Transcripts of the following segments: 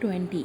20।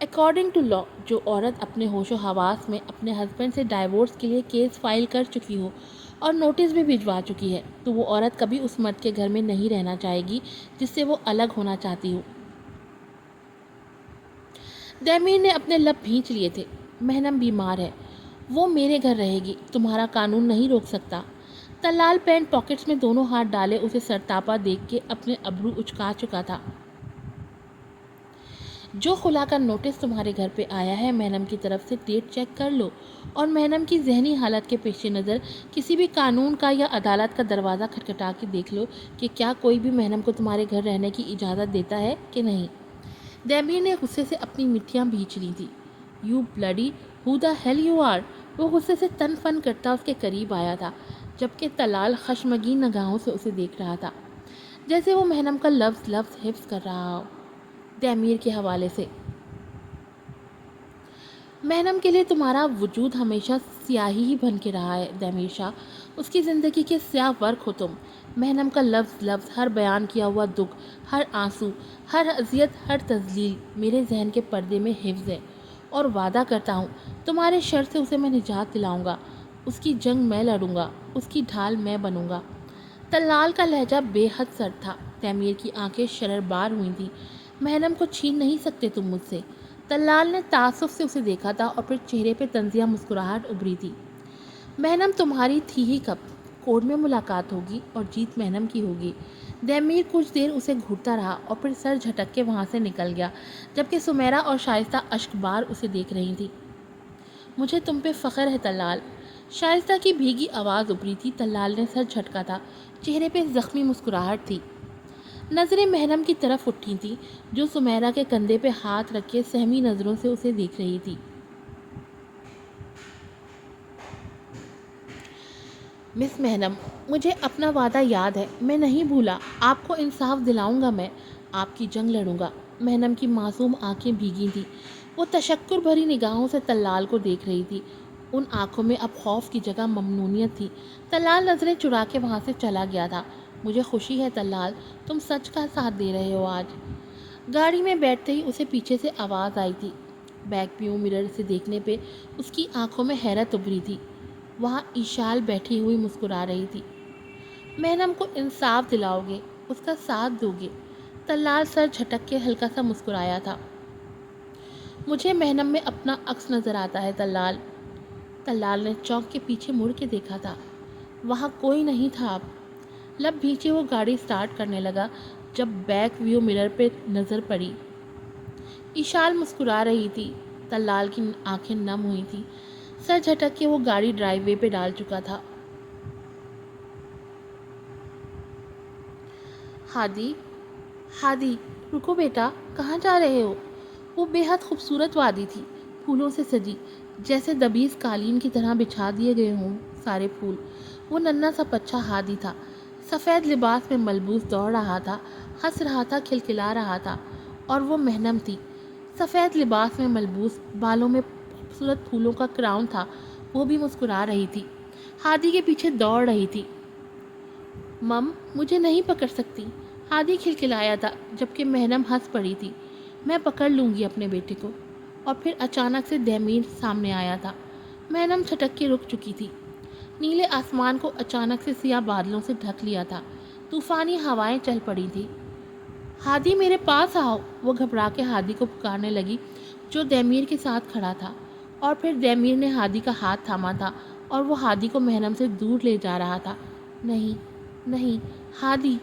According to لا، جو عورت اپنے ہوش و حواس میں اپنے ہسبینڈ سے ڈائیورس کے لیے کیس فائل کر چکی ہو اور نوٹس بھی بھجوا چکی ہے، تو وہ عورت کبھی اس مرد کے گھر میں نہیں رہنا چاہے گی جس سے وہ الگ ہونا چاہتی ہو۔ دمیر نے اپنے لب بھینچ لیے تھے۔ مہنم بیمار ہے، وہ میرے گھر رہے گی، تمہارا قانون نہیں روک سکتا۔ طلال پینٹ پاکٹس میں دونوں ہاتھ ڈالے اسے سرتاپا دیکھ کے اپنے ابرو اچکا چکا تھا۔ جو خلا کا نوٹس تمہارے گھر پہ آیا ہے، مہنم کی طرف سے ڈیٹ چیک کر لو اور مہنم کی ذہنی حالت کے پیش نظر کسی بھی قانون کا یا عدالت کا دروازہ کھٹکھٹا کے دیکھ لو کہ کیا کوئی بھی مہنم کو تمہارے گھر رہنے کی اجازت دیتا ہے کہ نہیں۔ دمیر نے غصے سے اپنی مٹھیاں بھینچ لی تھی۔ You bloody who the hell you are, وہ غصے سے تن فن کرتا اس کے قریب آیا تھا، جبکہ طلال خشمگین نگاہوں سے اسے دیکھ رہا تھا، جیسے وہ مہنم کا لفظ لفظ حفظ کر رہا ہو۔ دمیر کے حوالے سے، مہنم کے لیے تمہارا وجود ہمیشہ سیاہی ہی بن کے رہا ہے دمیر شاہ، اس کی زندگی کے سیاہ ورق ہو تم۔ مہنم کا لفظ لفظ، ہر بیان کیا ہوا دکھ، ہر آنسو، ہر اذیت، ہر تذلیل میرے ذہن کے پردے میں حفظ ہے، اور وعدہ کرتا ہوں تمہارے شر سے اسے میں نجات دلاؤں گا، اس کی جنگ میں لڑوں گا، اس کی ڈھال میں بنوں گا۔ طلال کا لہجہ بے حد سرد تھا، دمیر کی آنکھیں شرر بار ہوئی تھیں۔ مہنم کو چھین نہیں سکتے تم مجھ سے۔ طلال نے تعصب سے اسے دیکھا تھا اور پھر چہرے پہ طنزیہ مسکراہٹ ابھری تھی۔ مہنم تمہاری تھی ہی کب، کورٹ میں ملاقات ہوگی اور جیت مہنم کی ہوگی۔ دمیر کچھ دیر اسے گھورتا رہا اور پھر سر جھٹک کے وہاں سے نکل گیا، جبکہ سمیرا اور شائستہ اشک بار اسے دیکھ رہی تھی۔ مجھے تم پہ فخر ہے طلال، شائستہ کی بھیگی آواز ابھری تھی۔ طلال نے سر جھٹکا تھا، چہرے پہ زخمی مسکراہٹ تھی۔ نظریں مہنم کی طرف اٹھی تھیں، جو سمیرا کے کندھے پہ ہاتھ رکھ کے سہمی نظروں سے اسے دیکھ رہی تھی۔ مس مہنم، مجھے اپنا وعدہ یاد ہے، میں نہیں بھولا، آپ کو انصاف دلاؤں گا، میں آپ کی جنگ لڑوں گا۔ مہنم کی معصوم آنکھیں بھیگی تھیں، وہ تشکر بھری نگاہوں سے طلال کو دیکھ رہی تھی۔ ان آنکھوں میں اب خوف کی جگہ ممنونیت تھی۔ طلال نظریں چرا کے وہاں سے چلا گیا تھا۔ مجھے خوشی ہے طلال، تم سچ کا ساتھ دے رہے ہو آج۔ گاڑی میں بیٹھتے ہی اسے پیچھے سے آواز آئی تھی۔ بیک ویو مرر سے دیکھنے پہ اس کی آنکھوں میں حیرت ابھری تھی۔ وہاں ایشال بیٹھی ہوئی مسکرا رہی تھی۔ مہنم کو انصاف دلاؤ گے، اس کا ساتھ دو گے؟ طلال سر جھٹک کے ہلکا سا مسکرایا تھا۔ مجھے مہنم میں اپنا عکس نظر آتا ہے طلال۔ طلال نے چوک کے پیچھے مڑ کے دیکھا تھا، وہاں کوئی نہیں تھا اب۔ لب بھینچے وہ گاڑی سٹارٹ کرنے لگا جب بیک ویو مرر پہ نظر پڑی۔ ایشال مسکرا رہی تھی، طلال کی آنکھیں نم ہوئی تھیں۔ سر جھٹک کے وہ گاڑی ڈرائیو وے پہ ڈال چکا تھا۔ ہادی، ہادی، رکو بیٹا، کہاں جا رہے ہو؟ وہ بے حد خوبصورت وادی تھی، پھولوں سے سجی، جیسے دبیز قالین کی طرح بچھا دیے گئے ہوں سارے پھول۔ وہ ننھا سا بچہ ہادی تھا، سفید لباس میں ملبوس دوڑ رہا تھا، ہنس رہا تھا، کھلکھلا رہا تھا۔ اور وہ مہنم تھی، سفید لباس میں ملبوس، بالوں میں خوبصورت پھولوں کا کراؤن تھا، وہ بھی مسکرا رہی تھی، ہادی کے پیچھے دوڑ رہی تھی۔ مم، مجھے نہیں پکڑ سکتی، ہادی کھلکھلایا تھا، جبکہ مہنم ہنس پڑی تھی۔ میں پکڑ لوں گی اپنے بیٹے کو۔ اور پھر اچانک سے دمیر سامنے آیا تھا۔ مہنم چھٹک کے رک چکی تھی۔ نیلے آسمان کو اچانک سے سیاہ بادلوں سے ڈھک لیا تھا، طوفانی ہوائیں چل پڑی تھی۔ ہادی، میرے پاس آؤ، وہ گھبرا کے ہادی کو پکارنے لگی جو دمیر کے ساتھ کھڑا تھا۔ اور پھر دمیر نے ہادی کا ہاتھ تھاما تھا اور وہ ہادی کو مہنم سے دور لے جا رہا تھا۔ نہیں، نہیں، ہادی،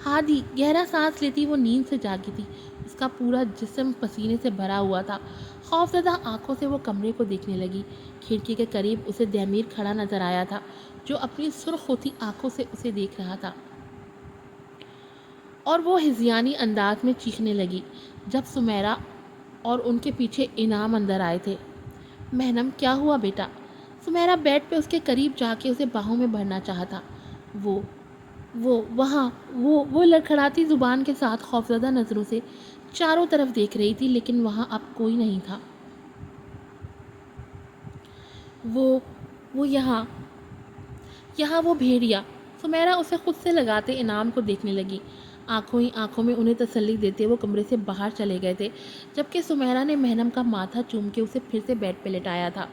ہادی، گہرا سانس لیتی وہ نیند سے جاگی تھی، اس کا پورا جسم پسینے سے بھرا ہوا تھا۔ خوفزدہ آنکھوں سے وہ کمرے کو دیکھنے لگی۔ کھڑکی کے قریب اسے دمیر کھڑا نظر آیا تھا، جو اپنی سرخ ہوتی آنکھوں سے اسے دیکھ رہا تھا۔ اور وہ ہذیانی انداز میں چیخنے لگی جب سمیرا اور ان کے پیچھے انعام اندر آئے تھے۔ مہنم، کیا ہوا بیٹا؟ سمیرا بیڈ پہ اس کے قریب جا کے اسے باہوں میں بھرنا چاہتا۔ وہ لڑکھڑاتی زبان کے ساتھ خوفزدہ نظروں سے چاروں طرف دیکھ رہی تھی، لیکن وہاں اب کوئی نہیں تھا۔ وہ یہاں وہ بھیڑیا۔ سمیرا اسے خود سے لگاتے انعام کو دیکھنے لگی۔ آنکھوں ہی آنکھوں میں انہیں تسلی دیتے وہ کمرے سے باہر چلے گئے تھے، جبکہ سمیرا نے مہنم کا ماتھا چوم کے اسے پھر سے بیڈ پہ لٹایا تھا۔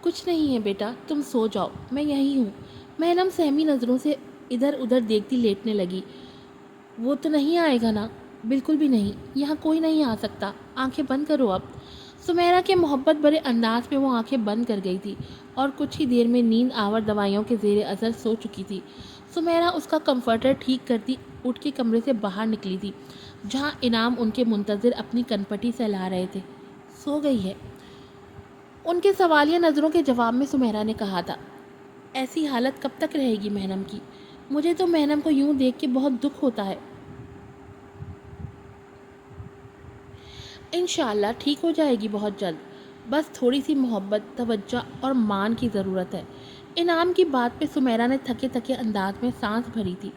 کچھ نہیں ہے بیٹا، تم سو جاؤ، میں یہیں ہوں۔ مہنم سہمی نظروں سے ادھر ادھر دیکھتی لیٹنے لگی۔ وہ تو نہیں آئے گا نا؟ بالکل بھی نہیں، یہاں کوئی نہیں آ سکتا، آنکھیں بند کرو اب۔ سمیرا کے محبت بھرے انداز میں وہ آنکھیں بند کر گئی تھی اور کچھ ہی دیر میں نیند آور دوائیوں کے زیر اثر سو چکی تھی۔ سمیرا اس کا کمفرٹر ٹھیک کرتی اٹھ کے کمرے سے باہر نکلی تھی، جہاں انعام ان کے منتظر اپنی کنپٹی سہلا رہے تھے۔ سو گئی ہے؟ ان کے سوالیہ نظروں کے جواب میں سمیرا نے کہا تھا۔ ایسی حالت کب تک رہے گی مہنم کی؟ مجھے تو مہنم کو یوں دیکھ کے بہت دکھ ہوتا ہے۔ انشاءاللہ ٹھیک ہو جائے گی بہت جلد، بس تھوڑی سی محبت، توجہ اور مان کی ضرورت ہے۔ انعام کی بات پہ سمیرا نے تھکے تھکے انداز میں سانس بھری تھی۔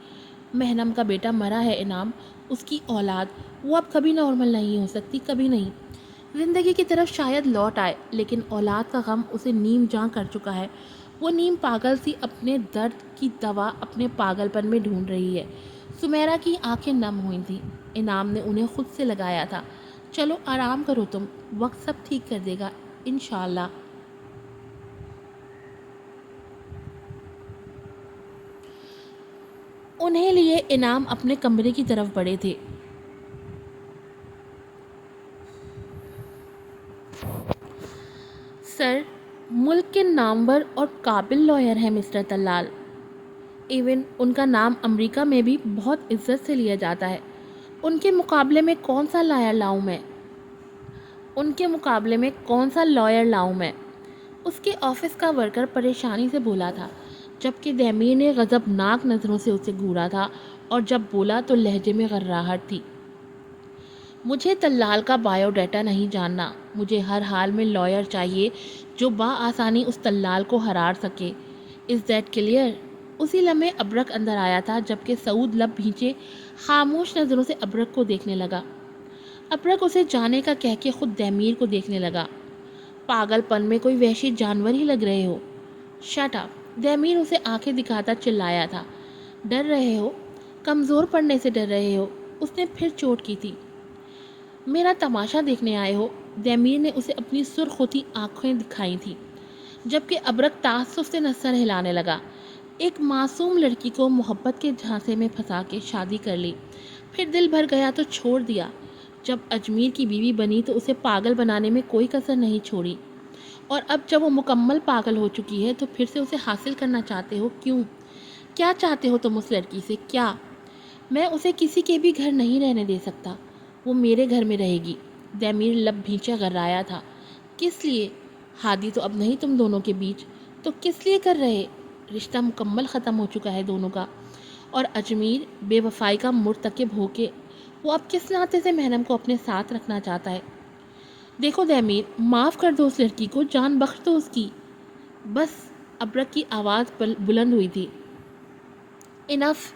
مہنم کا بیٹا مرا ہے انعام، اس کی اولاد، وہ اب کبھی نارمل نہیں ہو سکتی، کبھی نہیں۔ زندگی کی طرف شاید لوٹ آئے، لیکن اولاد کا غم اسے نیم جاں کر چکا ہے۔ وہ نیم پاگل سی اپنے درد کی دوا اپنے پاگل پن میں ڈھونڈ رہی ہے۔ سمیرا کی آنکھیں نم ہوئی تھیں۔ انعام نے انہیں خود سے لگایا تھا۔ چلو آرام کرو تم، وقت سب ٹھیک کر دے گا انشاءاللہ۔ انہیں لیے انعام اپنے کمرے کی طرف بڑھے تھے۔ سر، ملک کے نامور اور قابل لائر ہیں مسٹر طلال۔ ایون ان کا نام امریکہ میں بھی بہت عزت سے لیا جاتا ہے۔ ان کے مقابلے میں کون سا لائر لاؤں میں؟ اس کے آفس کا ورکر پریشانی سے بولا تھا، جبکہ دہمیر نے غضبناک نظروں سے اسے گھورا تھا اور جب بولا تو لہجے میں غراہٹ تھی۔ مجھے طلال کا بائیو ڈیٹا نہیں جاننا، مجھے ہر حال میں لائر چاہیے جو بآسانی اس طلال کو ہرا سکے۔ Is that clear? اسی لمحے ابرک اندر آیا تھا، جبکہ سعود لب بھینچے خاموش نظروں سے ابرک کو دیکھنے لگا۔ ابرک اسے جانے کا کہہ کے خود دہمیر کو دیکھنے لگا۔ پاگل پن میں کوئی وحشی جانور ہی لگ رہے ہو۔ Shut up! دہمیر اسے آنکھیں دکھاتا چلایا تھا۔ ڈر رہے ہو؟ کمزور پڑنے سے ڈر رہے ہو؟ اس نے پھر چوٹ کی تھی۔ میرا تماشا دیکھنے آئے ہو؟ دہمیر نے اسے اپنی سرخ ہوتی آنکھیں دکھائی تھی، جبکہ ابرک تعصب سے نہ سر ہلانے لگا۔ ایک معصوم لڑکی کو محبت کے جھانسے میں پھنسا کے شادی کر لی، پھر دل بھر گیا تو چھوڑ دیا۔ جب اجمیر کی بیوی بنی تو اسے پاگل بنانے میں کوئی کسر نہیں چھوڑی، اور اب جب وہ مکمل پاگل ہو چکی ہے تو پھر سے اسے حاصل کرنا چاہتے ہو؟ کیوں؟ کیا چاہتے ہو تم اس لڑکی سے؟ کیا؟ میں اسے کسی کے بھی گھر نہیں رہنے دے سکتا، وہ میرے گھر میں رہے گی۔ دہمیر لب بھینچے غرایا تھا۔ کس لیے؟ ہادی تو اب نہیں تم دونوں کے بیچ، تو کس لیے کر رہے؟ رشتہ مکمل ختم ہو چکا ہے دونوں کا، اور اجمیر بے وفائی کا مرتکب ہو کے وہ اب کس ناطے سے مہنم کو اپنے ساتھ رکھنا چاہتا ہے؟ دیکھو دہمیر، معاف کر دو اس لڑکی کو، جان بخش دو اس کی۔ بس! ابرک کی آواز بلند ہوئی تھی۔ انف!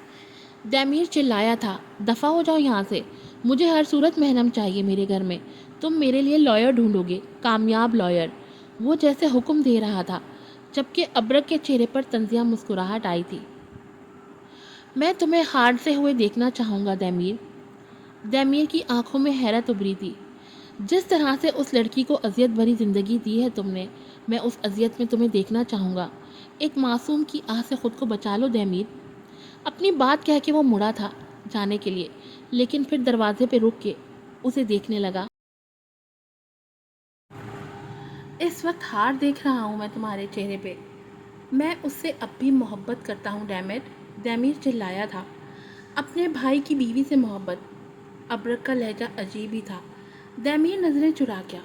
دہمیر چلایا تھا۔ دفع ہو جاؤ یہاں سے، مجھے ہر صورت مہنم چاہیے میرے گھر میں۔ تم میرے لیے لائر ڈھونڈو گے، کامیاب لائر۔ وہ جیسے حکم دے رہا تھا، جبکہ ابرک کے چہرے پر طنزیہ مسکراہٹ آئی تھی۔ میں تمہیں ہارتے ہوئے دیکھنا چاہوں گا دہمیر۔ دہمیر کی آنکھوں میں حیرت ابھری تھی۔ جس طرح سے اس لڑکی کو اذیت بھری زندگی دی ہے تم نے، میں اس اذیت میں تمہیں دیکھنا چاہوں گا۔ ایک معصوم کی آہ سے خود کو بچا لو دہمیر۔ اپنی بات کہہ کے وہ مڑا تھا جانے کے لیے، لیکن پھر دروازے پہ رک کے اسے دیکھنے لگا۔ اس وقت ہار دیکھ رہا ہوں میں تمہارے چہرے پہ۔ میں اس سے اب بھی محبت کرتا ہوں ڈیمٹ، دہمیر چلایا تھا۔ اپنے بھائی کی بیوی سے محبت؟ ابرک کا لہجہ عجیب ہی تھا۔ دہمیر نظریں چرا گیا،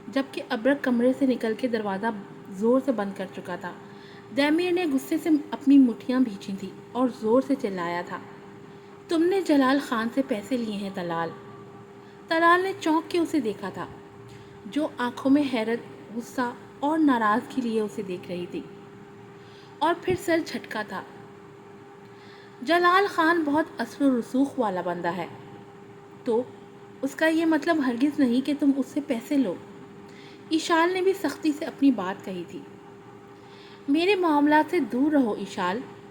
جبکہ ابرک کمرے سے نکل کے دروازہ زور سے بند کر چکا تھا۔ دہمیر نے غصے سے اپنی مٹھیاں بھینچی تھیں اور زور سے چلایا تھا۔ تم نے جلال خان سے پیسے لیے ہیں طلال۔ طلال نے چونک کے اسے دیکھا تھا، جو آنکھوں میں حیرت، غصہ اور ناراضگی لیے اسے دیکھ رہی تھی، اور پھر سر جھٹکا تھا۔ جلال خان بہت اثر و رسوخ والا بندہ ہے، تو اس کا یہ مطلب ہرگز نہیں کہ تم اس سے پیسے لو۔ ایشال نے بھی سختی سے اپنی بات کہی تھی۔ میرے معاملات سے دور رہو ایشال،